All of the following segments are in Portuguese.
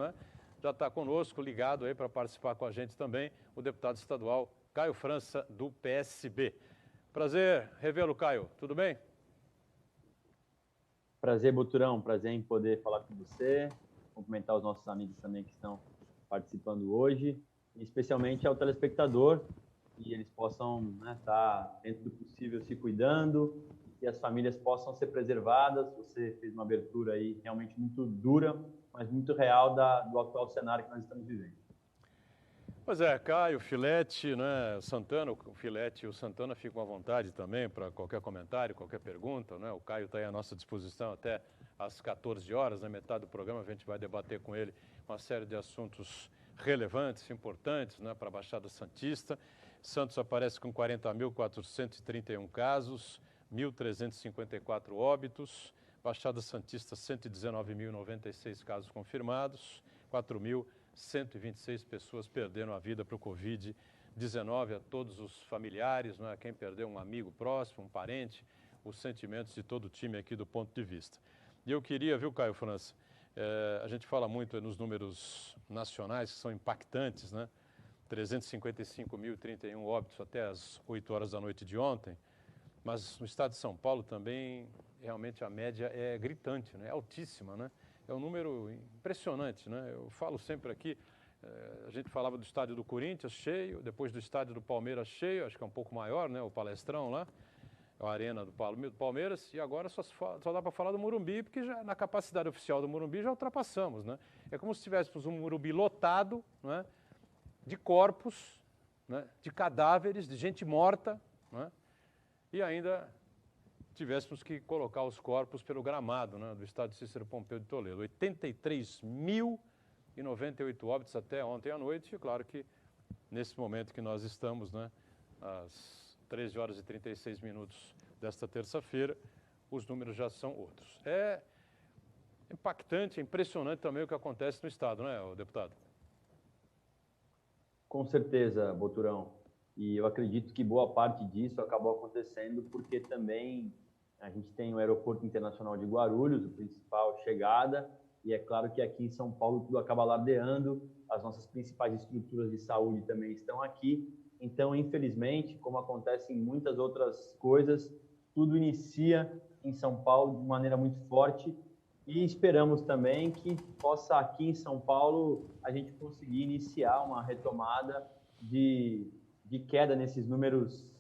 né? Já está conosco, ligado aí para participar com a gente também, o deputado estadual Caio França, do PSB. Prazer revê-lo, Caio. Tudo bem? Prazer, Boturão. Prazer em poder falar com você, cumprimentar os nossos amigos também que estão participando hoje, e especialmente ao telespectador, que eles possam estar dentro do possível se cuidando, que as famílias possam ser preservadas. Você fez uma abertura aí realmente muito dura, mas muito real do atual cenário que nós estamos vivendo. Pois é, Caio, Filete, né, Santana, o Filete e o Santana ficam à vontade também para qualquer comentário, qualquer pergunta, né? O Caio está aí à nossa disposição até às 14 horas, na metade do programa a gente vai debater com ele uma série de assuntos relevantes, importantes, né, para a Baixada Santista. Santos aparece com 40.431 casos, 1.354 óbitos, Baixada Santista 119.096 casos confirmados, 4.126 pessoas perderam a vida para o Covid-19, a todos os familiares, né, quem perdeu um amigo próximo, um parente, os sentimentos de todo o time aqui do ponto de vista. E eu queria, viu, Caio França, a gente fala muito nos números nacionais que são impactantes, né? 355.031 óbitos até as 8 horas da noite de ontem, mas no estado de São Paulo também, realmente a média é gritante, né? É altíssima, né? É um número impressionante, né? Eu falo sempre aqui, a gente falava do estádio do Corinthians cheio, depois do estádio do Palmeiras cheio, acho que é um pouco maior, né? O Palestrão lá, a arena do Palmeiras, e agora só dá para falar do Morumbi, porque já, na capacidade oficial do Morumbi já ultrapassamos, né? É como se tivéssemos um Morumbi lotado, né, de corpos, né, de cadáveres, de gente morta, né, e ainda tivéssemos que colocar os corpos pelo gramado, né, do estádio Cícero Pompeu de Toledo. 83.098 óbitos até ontem à noite, e claro que nesse momento que nós estamos, né, às 13 horas e 36 minutos desta terça-feira, os números já são outros. É impactante, é impressionante também o que acontece no estado, né, deputado? Com certeza, Boturão. E eu acredito que boa parte disso acabou acontecendo porque também a gente tem o Aeroporto Internacional de Guarulhos, o principal chegada, e é claro que aqui em São Paulo tudo acaba ladeando, as nossas principais estruturas de saúde também estão aqui. Então, infelizmente, como acontece em muitas outras coisas, tudo inicia em São Paulo de maneira muito forte, e esperamos também que possa aqui em São Paulo a gente conseguir iniciar uma retomada de queda nesses números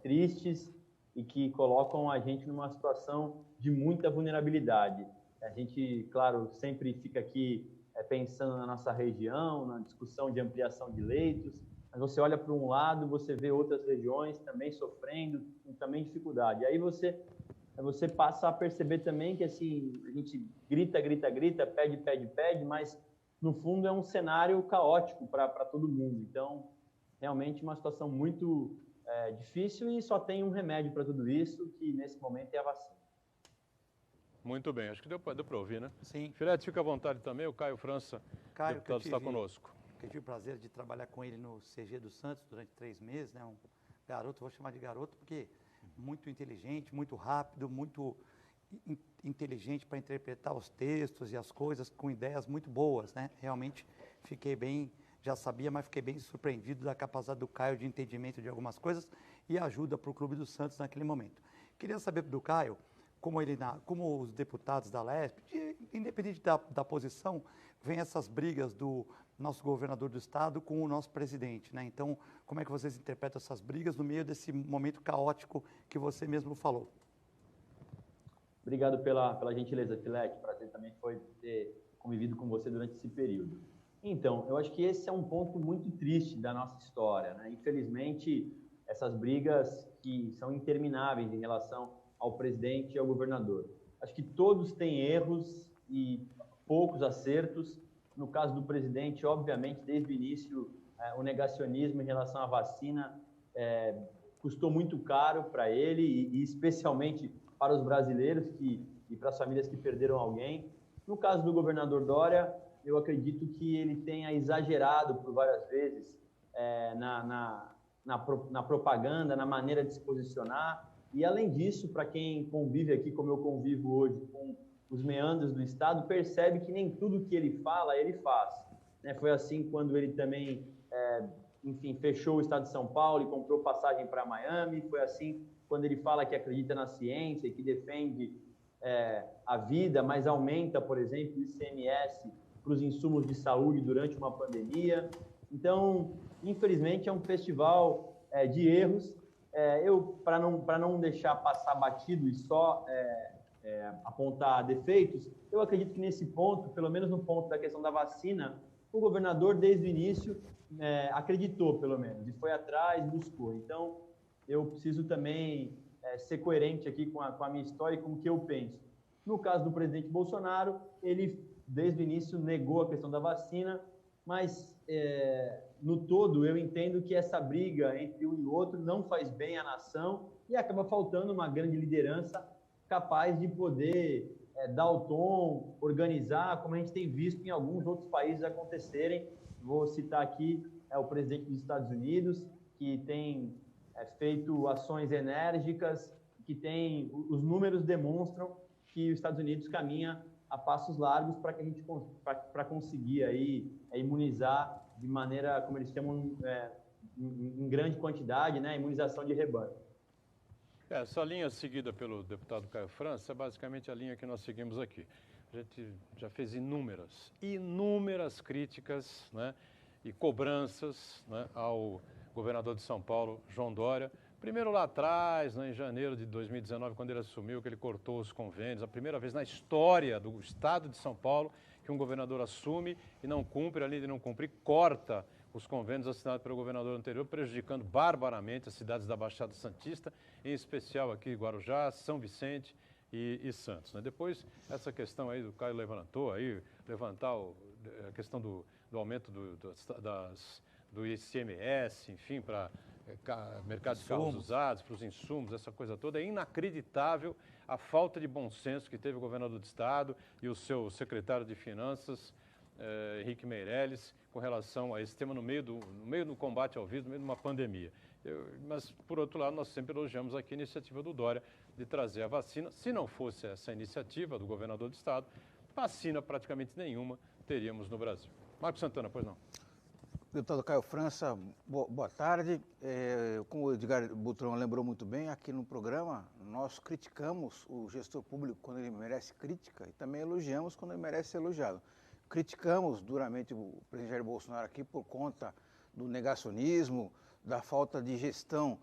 tristes e que colocam a gente numa situação de muita vulnerabilidade. A gente, claro, sempre fica aqui pensando na nossa região, na discussão de ampliação de leitos, mas você olha para um lado, você vê outras regiões também sofrendo, com também dificuldade. E aí você passa a perceber também que assim, a gente grita, pede, mas no fundo é um cenário caótico para todo mundo. Então, realmente uma situação muito difícil, e só tem um remédio para tudo isso, que nesse momento é a vacina. Muito bem, acho que deu para ouvir, né? Sim. Filete, fica à vontade também, o Caio França, Caio, deputado, está conosco. Eu tive o prazer de trabalhar com ele no CG do Santos durante 3 meses, né? Um garoto, vou chamar de garoto porque muito inteligente, muito rápido, muito inteligente para interpretar os textos e as coisas, com ideias muito boas, né? Realmente fiquei bem, já sabia, mas fiquei bem surpreendido da capacidade do Caio de entendimento de algumas coisas e ajuda para o Clube do Santos naquele momento. Queria saber do Caio, como os deputados da LESP, independente da posição, vem essas brigas do nosso governador do estado com o nosso presidente, né? Então, como é que vocês interpretam essas brigas no meio desse momento caótico que você mesmo falou? Obrigado pela gentileza, Filete. Prazer também foi ter convivido com você durante esse período. Então, eu acho que esse é um ponto muito triste da nossa história, né? Infelizmente, essas brigas que são intermináveis em relação ao presidente e ao governador. Acho que todos têm erros e poucos acertos. No caso do presidente, obviamente, desde o início, o negacionismo em relação à vacina custou muito caro para ele e especialmente para os brasileiros e para as famílias que perderam alguém. No caso do governador Dória, eu acredito que ele tenha exagerado por várias vezes na propaganda, na maneira de se posicionar. E, além disso, para quem convive aqui, como eu convivo hoje, com os meandros do Estado, percebe que nem tudo que ele fala, ele faz. Né? Foi assim quando ele também, enfim, fechou o Estado de São Paulo e comprou passagem para Miami, foi assim quando ele fala que acredita na ciência e que defende a vida, mas aumenta, por exemplo, o ICMS para os insumos de saúde durante uma pandemia. Então, infelizmente, é um festival de erros. Para não deixar passar batido e só apontar defeitos, eu acredito que nesse ponto, pelo menos no ponto da questão da vacina, o governador, desde o início, acreditou, pelo menos, e foi atrás, buscou. Então, eu preciso também ser coerente aqui com a minha história e com o que eu penso. No caso do presidente Bolsonaro, ele, desde o início, negou a questão da vacina, mas, no todo, eu entendo que essa briga entre um e outro não faz bem à nação e acaba faltando uma grande liderança capaz de poder dar o tom, organizar, como a gente tem visto em alguns outros países acontecerem. Vou citar aqui o presidente dos Estados Unidos, que tem feito ações enérgicas, que tem, os números demonstram que os Estados Unidos caminha a passos largos para que a gente para conseguir aí imunizar de maneira, como eles chamam, em grande quantidade, né, imunização de rebanho. Essa linha seguida pelo deputado Caio França é basicamente a linha que nós seguimos aqui. A gente já fez inúmeras críticas, né, e cobranças, né, ao governador de São Paulo, João Dória. Primeiro lá atrás, né, em janeiro de 2019, quando ele assumiu, que ele cortou os convênios, a primeira vez na história do estado de São Paulo que um governador assume e não cumpre, além de não cumprir, corta os convênios assinados pelo governador anterior, prejudicando barbaramente as cidades da Baixada Santista, em especial aqui Guarujá, São Vicente e Santos. Né? Depois, essa questão aí do Caio levantou, aí, levantar a questão do aumento do ICMS, enfim, para mercado de carros usados, para os insumos, essa coisa toda. É inacreditável a falta de bom senso que teve o governador do estado e o seu secretário de Finanças, Henrique Meirelles, com relação a esse tema no meio do combate ao vírus, no meio de uma pandemia. Mas, por outro lado, nós sempre elogiamos aqui a iniciativa do Dória de trazer a vacina. Se não fosse essa iniciativa do governador do estado, vacina praticamente nenhuma teríamos no Brasil. Marcos Santana, pois não. Deputado Caio França, boa tarde. Como o Edgar Butrão lembrou muito bem, aqui no programa nós criticamos o gestor público quando ele merece crítica e também elogiamos quando ele merece ser elogiado. Criticamos duramente o presidente Jair Bolsonaro aqui por conta do negacionismo, da falta de gestão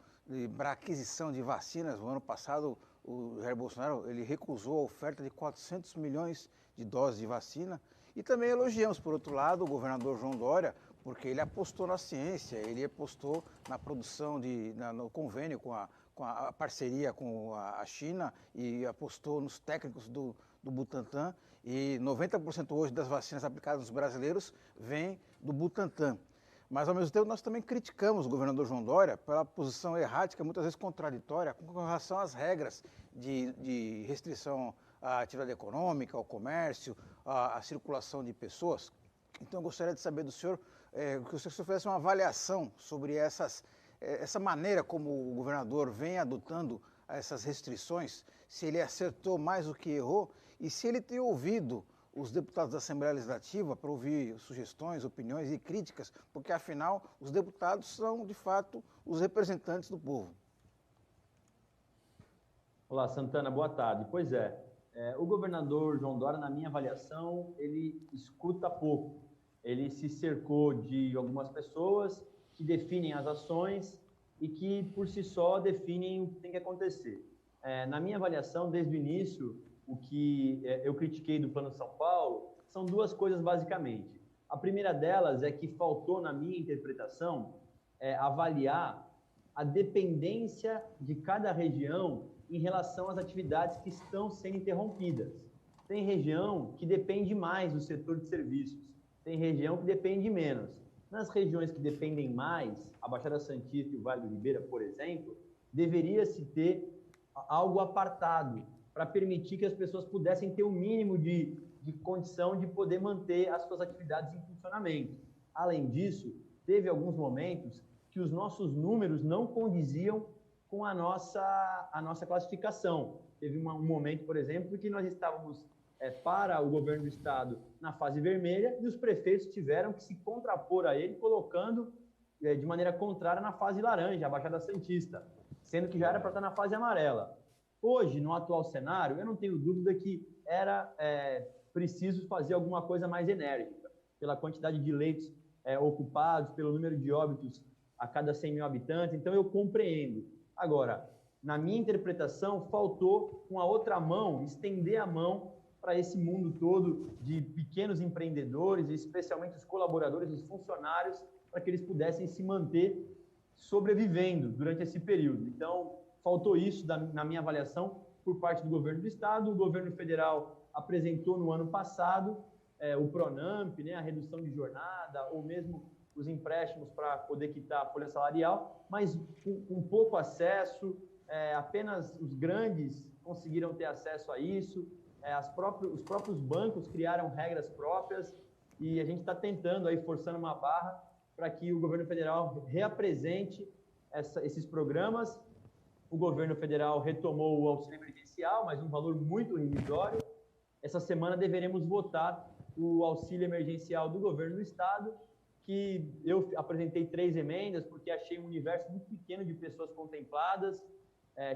para aquisição de vacinas. No ano passado, o Jair Bolsonaro ele recusou a oferta de 400 milhões de doses de vacina. E também elogiamos, por outro lado, o governador João Dória, porque ele apostou na ciência, ele apostou na produção, no convênio com a parceria com a China e apostou nos técnicos do Butantan. E 90% hoje das vacinas aplicadas nos brasileiros vem do Butantan. Mas, ao mesmo tempo, nós também criticamos o governador João Dória pela posição errática, muitas vezes contraditória, com relação às regras de restrição à atividade econômica, ao comércio, à circulação de pessoas. Então, eu gostaria de saber do senhor que o senhor fizesse uma avaliação sobre essa maneira como o governador vem adotando essas restrições, se ele acertou mais do que errou e se ele tem ouvido os deputados da Assembleia Legislativa para ouvir sugestões, opiniões e críticas, porque, afinal, os deputados são, de fato, os representantes do povo. Olá, Santana, boa tarde. Pois o governador João Dória, na minha avaliação, ele escuta pouco. Ele se cercou de algumas pessoas que definem as ações e que, por si só, definem o que tem que acontecer. Na minha avaliação, desde o início, o que eu critiquei do Plano São Paulo são duas coisas, basicamente. A primeira delas é que faltou, na minha interpretação, avaliar a dependência de cada região em relação às atividades que estão sendo interrompidas. Tem região que depende mais do setor de serviços, tem região que depende menos. Nas regiões que dependem mais, a Baixada Santista e o Vale do Ribeira, por exemplo, deveria-se ter algo apartado para permitir que as pessoas pudessem ter o mínimo de condição de poder manter as suas atividades em funcionamento. Além disso, teve alguns momentos que os nossos números não condiziam com a nossa classificação. Teve um momento, por exemplo, que nós estávamos para o governo do estado na fase vermelha, e os prefeitos tiveram que se contrapor a ele, colocando de maneira contrária na fase laranja, a Baixada Santista, sendo que já era para estar na fase amarela. Hoje, no atual cenário, eu não tenho dúvida que era preciso fazer alguma coisa mais enérgica, pela quantidade de leitos ocupados, pelo número de óbitos a cada 100 mil habitantes, então eu compreendo. Agora, na minha interpretação, faltou, com a outra mão, estender a mão para esse mundo todo de pequenos empreendedores, especialmente os colaboradores, os funcionários, para que eles pudessem se manter sobrevivendo durante esse período. Então, faltou isso na minha avaliação por parte do governo do estado. O governo federal apresentou no ano passado o Pronamp, né, a redução de jornada, ou mesmo os empréstimos para poder quitar a folha salarial, mas com pouco acesso, apenas os grandes conseguiram ter acesso a isso. Os próprios bancos criaram regras próprias e a gente está tentando, aí, forçando uma barra para que o governo federal reapresente esses programas. O governo federal retomou o auxílio emergencial, mas um valor muito irrisório. Essa semana deveremos votar o auxílio emergencial do governo do estado, que eu apresentei 3 emendas, porque achei um universo muito pequeno de pessoas contempladas,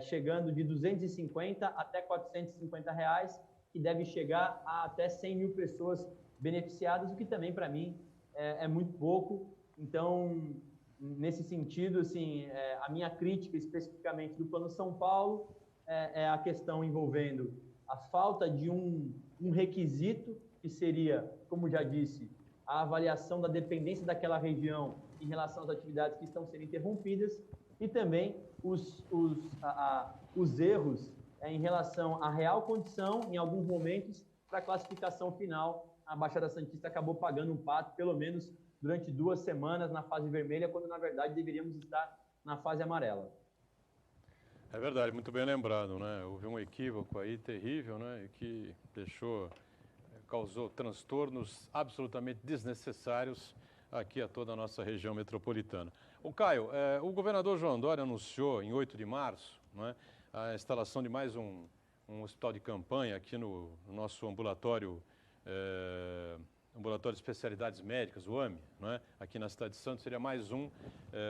chegando de 250 até 450 reais, que deve chegar a até 100 mil pessoas beneficiadas, o que também, para mim, é muito pouco. Então, nesse sentido, assim, a minha crítica especificamente do Plano São Paulo é a questão envolvendo a falta de um requisito, que seria, como já disse, a avaliação da dependência daquela região em relação às atividades que estão sendo interrompidas, e também os erros em relação à real condição, em alguns momentos, para a classificação final. A Baixada Santista acabou pagando um pato, pelo menos durante 2 semanas, na fase vermelha, quando, na verdade, deveríamos estar na fase amarela. É verdade, muito bem lembrado, né? Houve um equívoco aí terrível, né? Que causou transtornos absolutamente desnecessários aqui a toda a nossa região metropolitana. O Caio, o governador João Dória anunciou em 8 de março, né, a instalação de mais um hospital de campanha aqui no nosso ambulatório de especialidades médicas, o AME, né, aqui na cidade de Santos. Seria mais um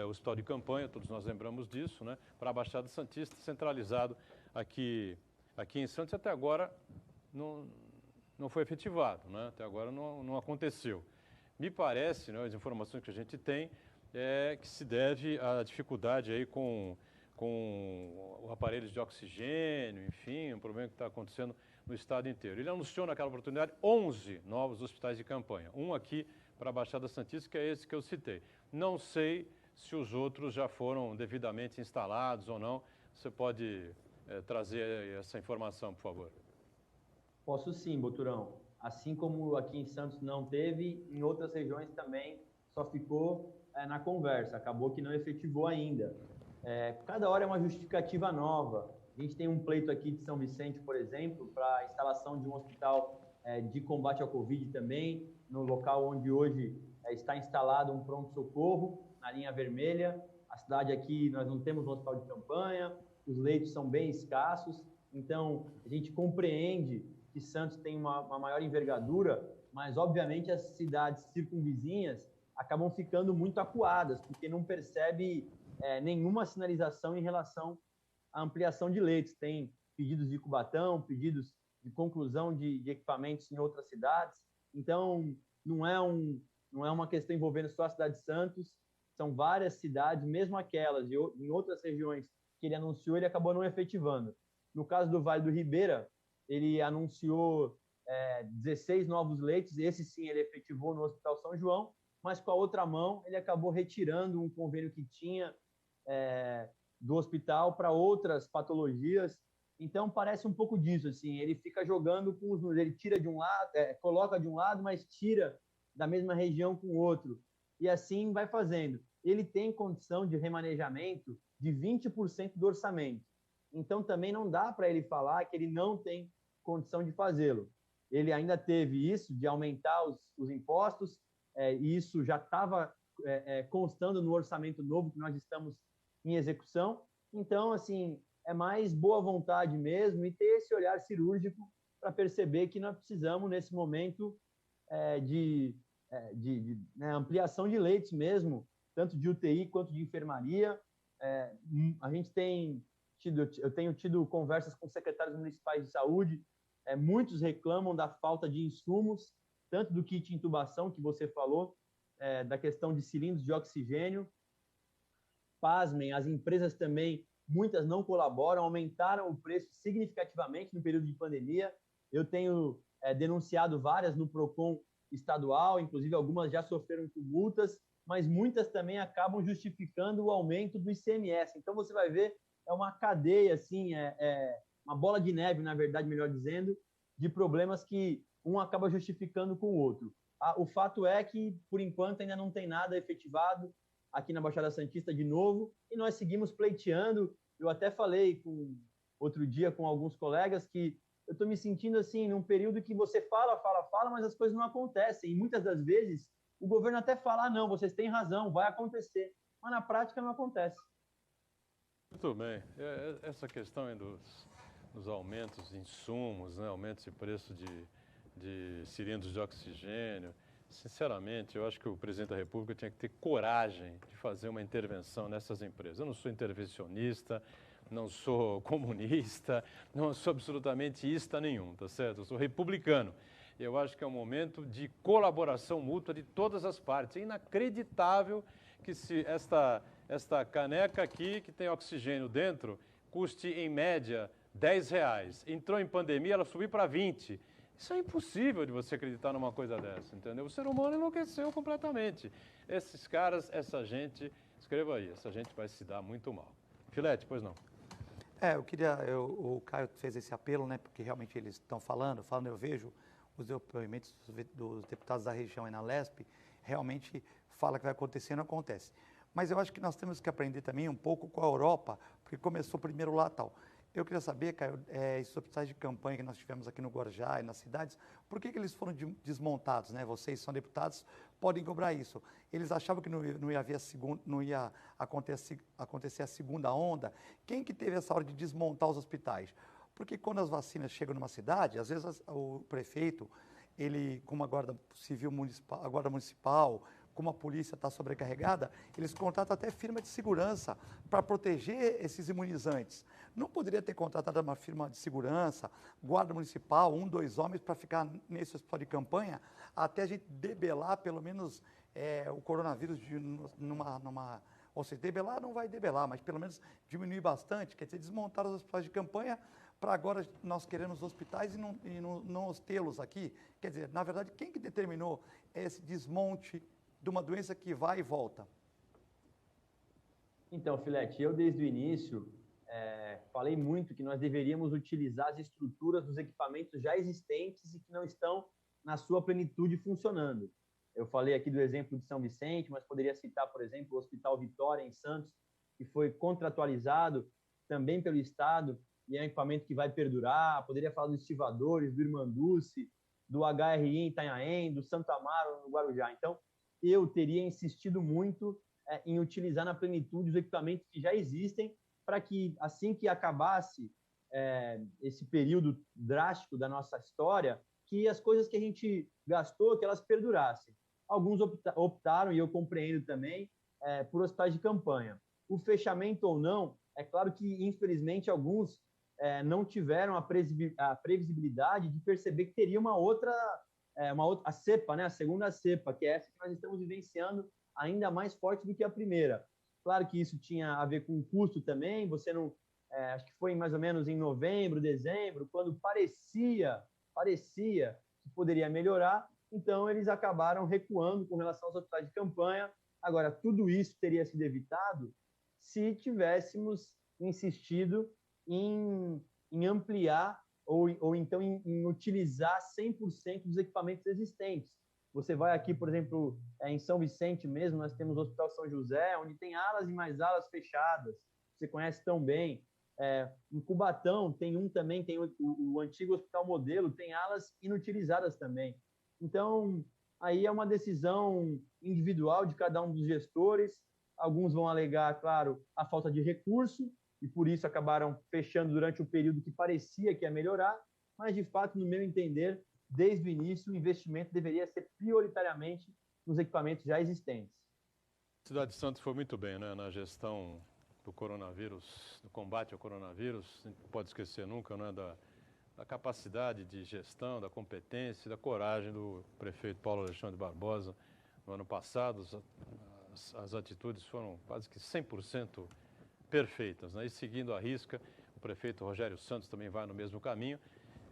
hospital de campanha, todos nós lembramos disso, né, para a Baixada Santista, centralizado aqui em Santos. Até agora não foi efetivado, né? Até agora não aconteceu. Me parece, né, as informações que a gente tem, que se deve à dificuldade aí com aparelhos de oxigênio, enfim, um problema que está acontecendo no estado inteiro. Ele anunciou naquela oportunidade 11 novos hospitais de campanha, um aqui para a Baixada Santista, que é esse que eu citei. Não sei se os outros já foram devidamente instalados ou não. Você pode trazer essa informação, por favor? Posso sim, Boturão. Assim como aqui em Santos não teve, em outras regiões também só ficou na conversa, acabou que não efetivou ainda. Cada hora é uma justificativa nova. A gente tem um pleito aqui de São Vicente, por exemplo, para a instalação de um hospital de combate ao Covid também, no local onde hoje está instalado um pronto-socorro, na linha vermelha. A cidade aqui, nós não temos um hospital de campanha, os leitos são bem escassos, então a gente compreende que Santos tem uma maior envergadura, mas obviamente as cidades circunvizinhas acabam ficando muito acuadas, porque não percebe nenhuma sinalização em relação à ampliação de leitos. Tem pedidos de Cubatão, pedidos de conclusão de equipamentos em outras cidades. Então, não é uma questão envolvendo só a cidade de Santos, são várias cidades, mesmo aquelas em outras regiões que ele anunciou, ele acabou não efetivando. No caso do Vale do Ribeira, ele anunciou 16 novos leitos, esse sim ele efetivou no Hospital São João, mas com a outra mão ele acabou retirando um convênio que tinha do hospital para outras patologias. Então parece um pouco disso, assim, ele fica jogando com os números, ele tira de um lado, coloca de um lado, mas tira da mesma região com o outro, e assim vai fazendo. Ele tem condição de remanejamento de 20% do orçamento, então também não dá para ele falar que ele não tem condição de fazê-lo. Ele ainda teve isso, de aumentar os impostos, e isso já estava constando no orçamento novo que nós estamos em execução. Então, assim, é mais boa vontade mesmo e ter esse olhar cirúrgico para perceber que nós precisamos, nesse momento, né, ampliação de leitos mesmo, tanto de UTI quanto de enfermaria. A gente eu tenho tido conversas com secretários municipais de saúde, muitos reclamam da falta de insumos, tanto do kit de intubação, que você falou, da questão de cilindros de oxigênio. Pasmem, as empresas também, muitas não colaboram, aumentaram o preço significativamente no período de pandemia. Eu tenho denunciado várias no PROCON estadual, inclusive algumas já sofreram com multas, mas muitas também acabam justificando o aumento do ICMS. Então, você vai ver, é uma cadeia, assim, uma bola de neve, na verdade, melhor dizendo, de problemas que um acaba justificando com o outro. O fato é que, por enquanto, ainda não tem nada efetivado aqui na Baixada Santista de novo, e nós seguimos pleiteando. Eu até falei outro dia com alguns colegas que eu estou me sentindo assim, num período que você fala, mas as coisas não acontecem. E muitas das vezes o governo até fala, não, vocês têm razão, vai acontecer. Mas na prática não acontece. Muito bem. Essa questão aí dos aumentos de insumos, né? Aumentos de preço de cilindros de oxigênio. Sinceramente, eu acho que o presidente da República tinha que ter coragem de fazer uma intervenção nessas empresas. Eu não sou intervencionista, não sou comunista, não sou absolutamente ista nenhum, tá certo? Eu sou republicano. Eu acho que é um momento de colaboração mútua de todas as partes. É inacreditável que se esta caneca aqui, que tem oxigênio dentro, custe em média R$10. Entrou em pandemia, ela subiu para 20. Isso é impossível de você acreditar numa coisa dessa, entendeu? O ser humano enlouqueceu completamente. Esses caras, essa gente, escreva aí, essa gente vai se dar muito mal. Filete, pois não. O Caio fez esse apelo, né, porque realmente eles estão falando, eu vejo os depoimentos dos deputados da região aí na LESP, realmente fala que vai acontecer, não acontece. Mas eu acho que nós temos que aprender também um pouco com a Europa, porque começou primeiro lá tal. Eu queria saber, Caio, esses hospitais de campanha que nós tivemos aqui no Guarujá e nas cidades, por que eles foram desmontados, né? Vocês são deputados, podem cobrar isso. Eles achavam que não ia acontecer a segunda onda. Quem que teve essa hora de desmontar os hospitais? Porque quando as vacinas chegam numa cidade, às vezes o prefeito, ele, como a Guarda Civil Municipal, a Guarda Municipal, como a polícia está sobrecarregada, eles contratam até firma de segurança para proteger esses imunizantes. Não poderia ter contratado uma firma de segurança, guarda municipal, 1, 2 homens para ficar nesse hospital de campanha, até a gente debelar pelo menos o coronavírus ou seja, debelar não vai debelar, mas pelo menos diminuir bastante, quer dizer, desmontar os hospitais de campanha para agora nós queremos hospitais e não tê-los aqui. Quer dizer, na verdade, quem que determinou esse desmonte de uma doença que vai e volta? Então, Filete, eu desde o início falei muito que nós deveríamos utilizar as estruturas dos equipamentos já existentes e que não estão na sua plenitude funcionando. Eu falei aqui do exemplo de São Vicente, mas poderia citar, por exemplo, o Hospital Vitória, em Santos, que foi contratualizado também pelo Estado e é um equipamento que vai perdurar. Poderia falar dos estivadores, do Irmanduce, do HRI em Itanhaém, do Santo Amaro, no Guarujá. Então, eu teria insistido muito em utilizar na plenitude os equipamentos que já existem para que, assim que acabasse esse período drástico da nossa história, que as coisas que a gente gastou, que elas perdurassem. Alguns optaram, e eu compreendo também, por hospitais de campanha. O fechamento ou não, é claro que, infelizmente, alguns não tiveram a previsibilidade de perceber que teria uma outra a cepa, né? A segunda cepa, que é essa que nós estamos vivenciando ainda mais forte do que a primeira. Claro que isso tinha a ver com o custo também, você não... acho que foi mais ou menos em novembro, dezembro, quando parecia que poderia melhorar, então eles acabaram recuando com relação aos hospitais de campanha. Agora, tudo isso teria sido evitado se tivéssemos insistido em ampliar ou então em utilizar 100% dos equipamentos existentes. Você vai aqui, por exemplo, em São Vicente mesmo, nós temos o Hospital São José, onde tem alas e mais alas fechadas, você conhece tão bem. Em Cubatão tem também, tem o antigo Hospital Modelo, tem alas inutilizadas também. Então, aí é uma decisão individual de cada um dos gestores. Alguns vão alegar, claro, a falta de recurso, e por isso acabaram fechando durante o período que parecia que ia melhorar. mas de fato, no meu entender, desde o início, o investimento deveria ser prioritariamente nos equipamentos já existentes. A cidade de Santos foi muito bem, né, na gestão do coronavírus, do combate ao coronavírus. Não pode esquecer nunca, né, da capacidade de gestão, da competência, da coragem do prefeito Paulo Alexandre Barbosa. No ano passado, as atitudes foram quase que 100% perfeitas, né? E seguindo a risca, o prefeito Rogério Santos também vai no mesmo caminho.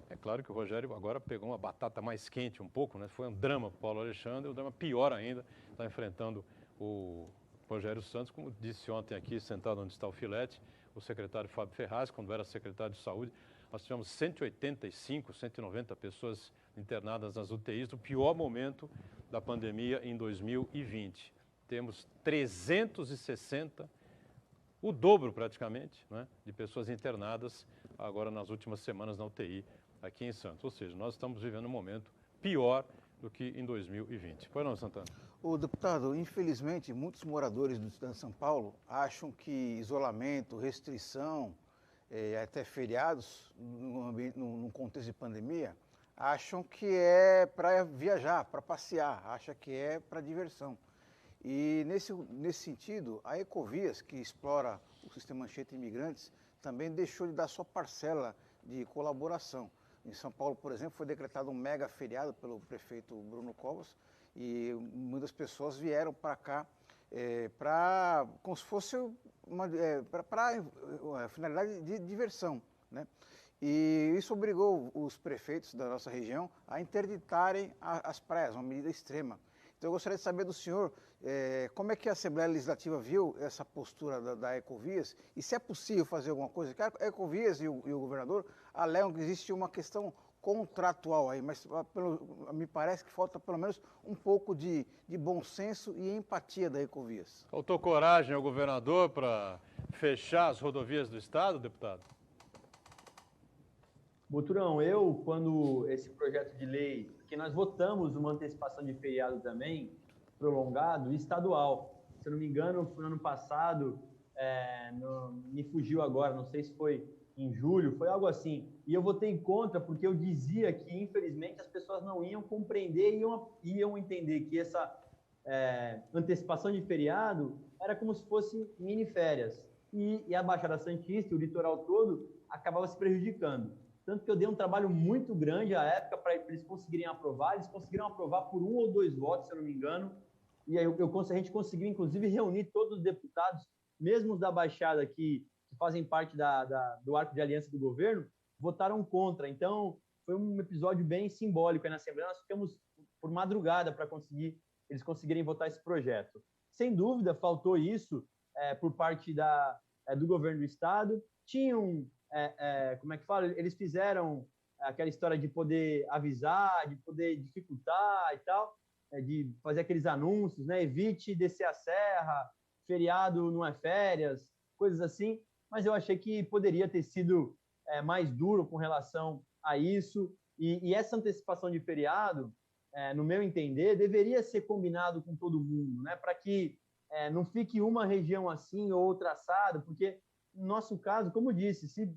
É claro que o Rogério agora pegou uma batata mais quente um pouco, né? Foi um drama para o Paulo Alexandre, um drama pior ainda, está enfrentando o Rogério Santos, como disse ontem aqui, sentado onde está o Filete, o secretário Fábio Ferraz, quando era secretário de Saúde. Nós tivemos 185, 190 pessoas internadas nas UTIs, no pior momento da pandemia em 2020. Temos 360, o dobro praticamente, né, de pessoas internadas agora nas últimas semanas na UTI aqui em Santos. Ou seja, nós estamos vivendo um momento pior do que em 2020. Pois não, Santana? O deputado, infelizmente, muitos moradores do estado de São Paulo acham que isolamento, restrição, até feriados, num contexto de pandemia, acham que é para viajar, para passear, acham que é para diversão. E nesse sentido, a Ecovias, que explora o sistema Anchieta Imigrantes, também deixou de dar sua parcela de colaboração. Em São Paulo, por exemplo, foi decretado um mega feriado pelo prefeito Bruno Covas e muitas pessoas vieram para cá como se fosse para finalidade de diversão, né? E isso obrigou os prefeitos da nossa região a interditarem as praias, uma medida extrema. Então eu gostaria de saber do senhor como é que a Assembleia Legislativa viu essa postura da Ecovias e se é possível fazer alguma coisa. A Ecovias e o governador alegam que existe uma questão contratual aí, mas me parece que falta pelo menos um pouco de bom senso e empatia da Ecovias. Faltou coragem ao governador para fechar as rodovias do estado, deputado? Boturão, quando esse projeto de lei, porque nós votamos uma antecipação de feriado também, prolongado, estadual. Se eu não me engano, foi no ano passado, me fugiu agora, não sei se foi em julho, foi algo assim. E eu votei contra porque eu dizia que, infelizmente, as pessoas não iam compreender e iam entender que essa antecipação de feriado era como se fosse mini férias. E a Baixada Santista, o litoral todo, acabava se prejudicando. Tanto que eu dei um trabalho muito grande à época para eles conseguirem aprovar. Eles conseguiram aprovar por 1 ou 2 votos, se eu não me engano. E aí a gente conseguiu, inclusive, reunir todos os deputados, mesmo os da Baixada, que fazem parte do arco de aliança do governo, votaram contra. Então, foi um episódio bem simbólico aí na Assembleia. Nós ficamos por madrugada para eles conseguirem votar esse projeto. Sem dúvida, faltou isso por parte do governo do Estado. Tinham, como é que fala? Eles fizeram aquela história de poder avisar, de poder dificultar e tal, de fazer aqueles anúncios, né? Evite descer a serra, feriado não é férias, coisas assim. Mas eu achei que poderia ter sido mais duro com relação a isso. E essa antecipação de feriado, no meu entender, deveria ser combinado com todo mundo, né? Para que não fique uma região assim ou outra assada, porque, no nosso caso, como eu disse, se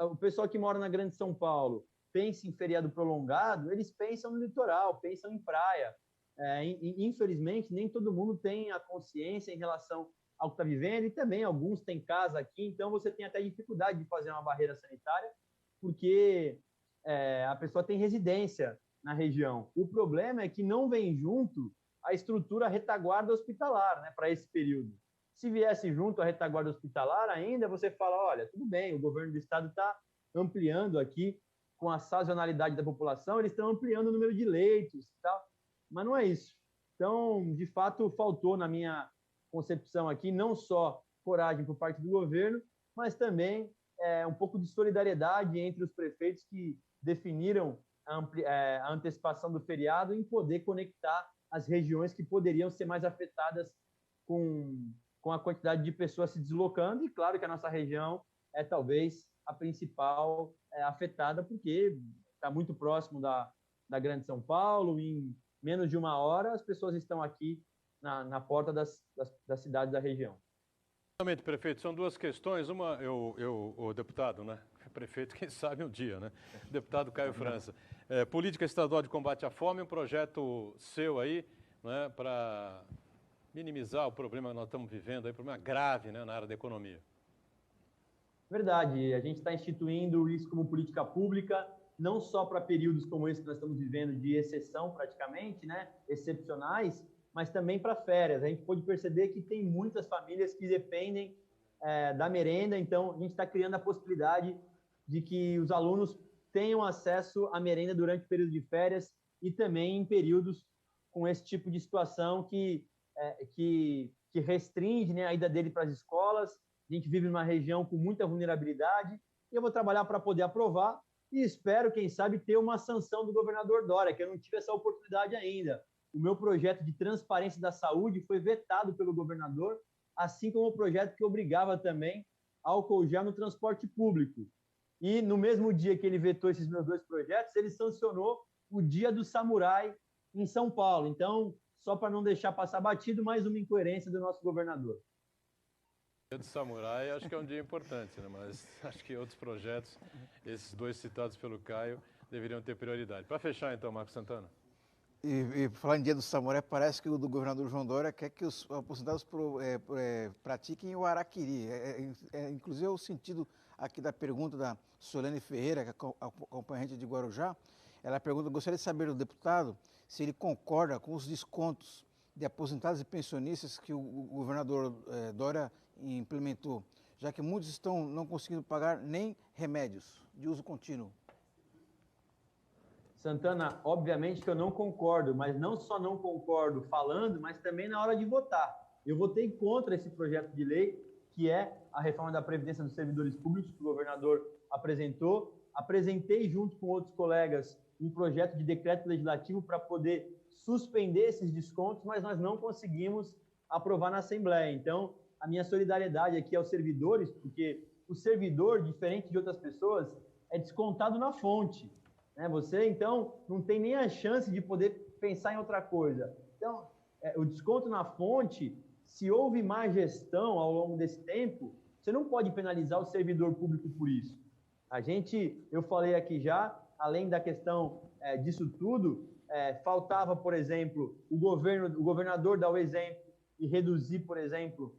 o pessoal que mora na Grande São Paulo pensa em feriado prolongado, eles pensam no litoral, pensam em praia. Infelizmente, nem todo mundo tem a consciência em relação ao que está vivendo, e também alguns têm casa aqui, então você tem até dificuldade de fazer uma barreira sanitária, porque a pessoa tem residência na região. O problema é que não vem junto a estrutura retaguarda hospitalar, né, para esse período. Se viesse junto a retaguarda hospitalar ainda, você fala, olha, tudo bem, o governo do estado está ampliando aqui, com a sazonalidade da população, eles estão ampliando o número de leitos e tal, mas não é isso. Então, de fato, faltou na minha concepção aqui, não só coragem por parte do governo, mas também um pouco de solidariedade entre os prefeitos que definiram a antecipação do feriado em poder conectar as regiões que poderiam ser mais afetadas com a quantidade de pessoas se deslocando. E claro que a nossa região é talvez a principal afetada, porque está muito próximo da Grande São Paulo. Em menos de 1 hora, as pessoas estão aqui na porta das cidades da região. Exatamente, prefeito. São duas questões. Uma, o deputado, né, prefeito, quem sabe um dia, né? Deputado Caio França. Política Estadual de Combate à Fome, um projeto seu aí, né, para minimizar o problema que nós estamos vivendo, aí, problema grave, né, na área da economia. Verdade, a gente está instituindo isso como política pública, não só para períodos como esse que nós estamos vivendo, de exceção praticamente, né, excepcionais, mas também para férias. A gente pode perceber que tem muitas famílias que dependem da merenda, então a gente está criando a possibilidade de que os alunos tenham acesso à merenda durante o período de férias e também em períodos com esse tipo de situação que restringe, né, a ida dele para as escolas. A gente vive numa região com muita vulnerabilidade e eu vou trabalhar para poder aprovar e espero, quem sabe, ter uma sanção do governador Dória, que eu não tive essa oportunidade ainda. O meu projeto de transparência da saúde foi vetado pelo governador, assim como o projeto que obrigava também álcool gel no transporte público. E no mesmo dia que ele vetou esses meus dois projetos, ele sancionou o Dia do Samurai em São Paulo. Então, só para não deixar passar batido, mais uma incoerência do nosso governador. Dia do Samurai acho que é um dia importante, né? Mas acho que outros projetos, esses dois citados pelo Caio, deveriam ter prioridade. Para fechar então, Marcos Santana. E falar em Dia do Samurai, parece que o do governador João Dória quer que os aposentados pratiquem o Harakiri. Inclusive é o sentido aqui da pergunta da Solene Ferreira, que é acompanhante de Guarujá. Ela pergunta, gostaria de saber do deputado se ele concorda com os descontos de aposentados e pensionistas que o governador Dória implementou, já que muitos estão não conseguindo pagar nem remédios de uso contínuo. Santana, obviamente que eu não concordo, mas não só não concordo falando, mas também na hora de votar. Eu votei contra esse projeto de lei, que é a reforma da Previdência dos Servidores Públicos, que o governador apresentou. Apresentei, junto com outros colegas, um projeto de decreto legislativo para poder suspender esses descontos, mas nós não conseguimos aprovar na Assembleia. Então, a minha solidariedade aqui aos servidores, porque o servidor, diferente de outras pessoas, é descontado na fonte. Você, então, não tem nem a chance de poder pensar em outra coisa. Então, o desconto na fonte, se houve má gestão ao longo desse tempo, você não pode penalizar o servidor público por isso. Eu falei aqui já, além da questão disso tudo, faltava, por exemplo, o governador dar o exemplo e reduzir, por exemplo,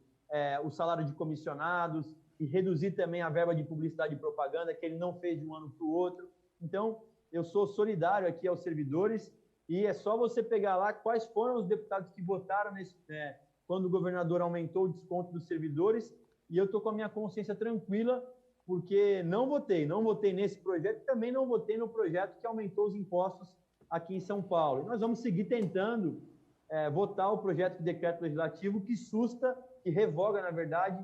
o salário de comissionados e reduzir também a verba de publicidade e propaganda, que ele não fez de um ano para o outro. Então, eu sou solidário aqui aos servidores e é só você pegar lá quais foram os deputados que votaram quando o governador aumentou o desconto dos servidores e eu estou com a minha consciência tranquila porque não votei nesse projeto e também não votei no projeto que aumentou os impostos aqui em São Paulo. E nós vamos seguir tentando votar o projeto de decreto legislativo que susta, que revoga, na verdade,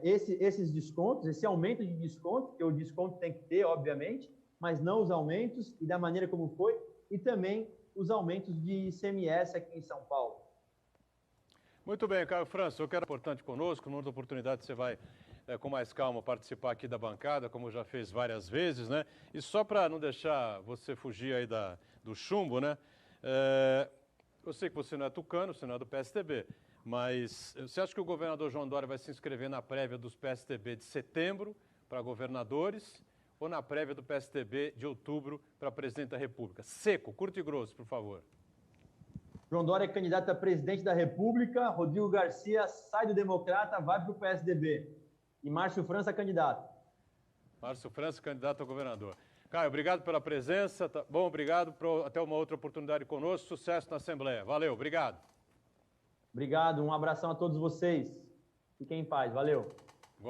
esses descontos, esse aumento de desconto, que o desconto tem que ter, obviamente, mas não os aumentos e da maneira como foi, e também os aumentos de ICMS aqui em São Paulo. Muito bem, Caio França, eu quero importante conosco, numa outra oportunidade você vai com mais calma participar aqui da bancada, como já fez várias vezes, né? E só para não deixar você fugir aí do chumbo, né? Eu sei que você não é tucano, você não é do PSDB, mas você acha que o governador João Dória vai se inscrever na prévia dos PSDB de setembro para governadores ou na prévia do PSDB de outubro para presidente da República? Seco, curto e grosso, por favor. João Dória é candidato a presidente da República, Rodrigo Garcia sai do Democrata, vai para o PSDB. E Márcio França, candidato. Márcio França, candidato a governador. Caio, obrigado pela presença. Tá bom, obrigado. Até uma outra oportunidade conosco. Sucesso na Assembleia. Valeu, obrigado. Obrigado, um abração a todos vocês. Fiquem em paz, valeu.